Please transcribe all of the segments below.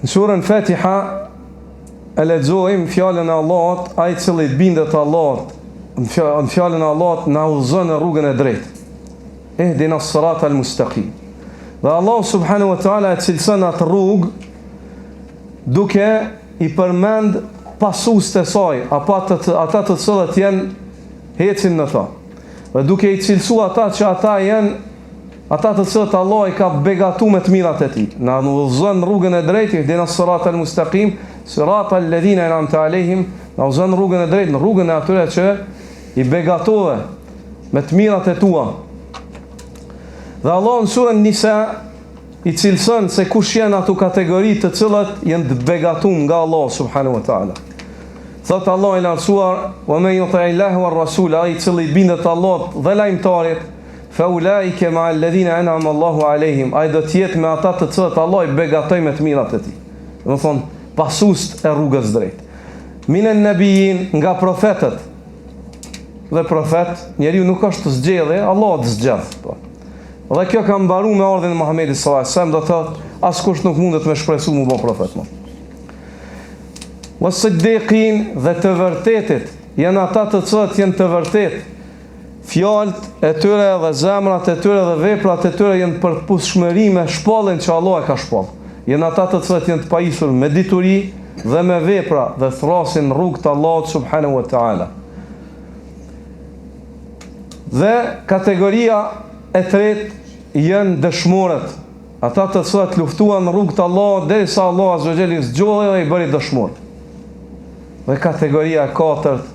Në surën Fatiha e lexojmë fjalën e Allahut, ai i cili bindet Allahut, në fjalën e Allahut na udhëzon në rrugën e drejtë. Ihdina as-sirata al-mustaqim. Dhe Allah subhanahu wa taala e cilëson atë rrugë duke i përmend pasuesit e saj, apo ata të cilët janë hecin në ta. Dhe duke i cilësuar ata që ata janë ata të cilët Allah i ka begatu me të mirat e tij. Na udhëzon rrugën e drejtë, ihdina as-sirata al-mustaqim, sirata alladhina an'amta alehim, na udhëzon rrugën e drejtë, në rrugën e atyre që i begatove me të mirat e tua. Dhe Allah në surën Nisa i cilëson se kush janë ato kategori të cilat janë të begatum nga Allah subhanahu wa taala. Thot Allah i lartësuar: "Wa man yuti' Allaha war rasula", ai i cili bindet Allahut dhe lajmtarit, fa ulaika ma alladhina an'ama Allahu alehim, ai do të jetë me ata të cilët Allah i begatoi me të mirat e tij. Do thonë pasues e rrugës drejt. Minan nabiyyin, nga profetët. Dhe profet, njeriu nuk është të zgjedhë, Allah të zgjedh. Dhe kjo ka mbaru me ardhin e Muhamedit sallallahu alaihi wasallam, do të thotë askush nuk mundet me shpresu mu bë profet më. Was-siddiqin, dhe të vërtetit, janë ata të cilët janë të vërtet. Fjalët e tyre dhe zemrat e tyre dhe veprat e tyre janë përputhshmëri me shpallën që Allah e ka shpall. Janë ata të cilët janë të pajisur me dituri dhe me vepra dhe thrasin rrugë të Allahut subhanahu wa taala. Dhe kategoria e tretë janë dëshmorët, ata të cilët luftuan në rrugë të Allahut derisa Allah azza wa jalla i zgjodhi dhe i bëri dëshmor. Dhe kategoria e katërt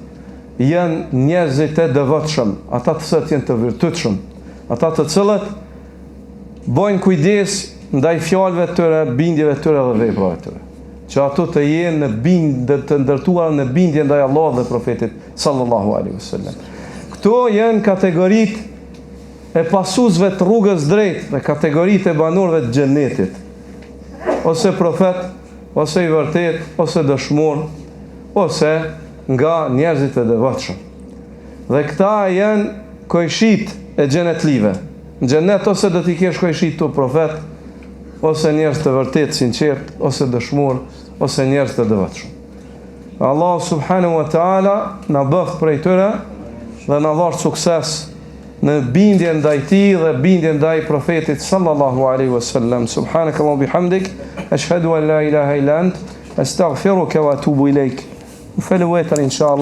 janë njerëzit e devotshëm, ata të cilët janë të virtytshëm, ata të cilët bojnë kujdes ndaj fjalëve të tyre, bindjeve të tyre dhe veprave të tyre, që ato të jenë në bindje, të ndërtuara në bindje ndaj Allahut dhe profetit sallallahu alaihi wasallam. Këto janë kategoritë e pasuesve të rrugës drejt dhe kategoritë e banorëve të xhenetit. Ose profet, ose i vërtet, ose dëshmor, ose nga njerëzit e devotshëm. Dhe këta janë kojshit e xhenetlive. Në xhenet ose do t'i kesh kojshit të profet, ose njerëz të vërtet, sinqert, ose dëshmor, ose njerëz të devotshëm. Allah subhanahu wa taala na bëft prej tyre dhe na dhash sukses në bindje ndaj tij dhe bindje ndaj profetit sallallahu alaihi wasallam. Subhanakallahu bihamdik, ashhadu an la ilaha illa ant, astaghfiruka wa atubu ilaik. Faluatan inshallah.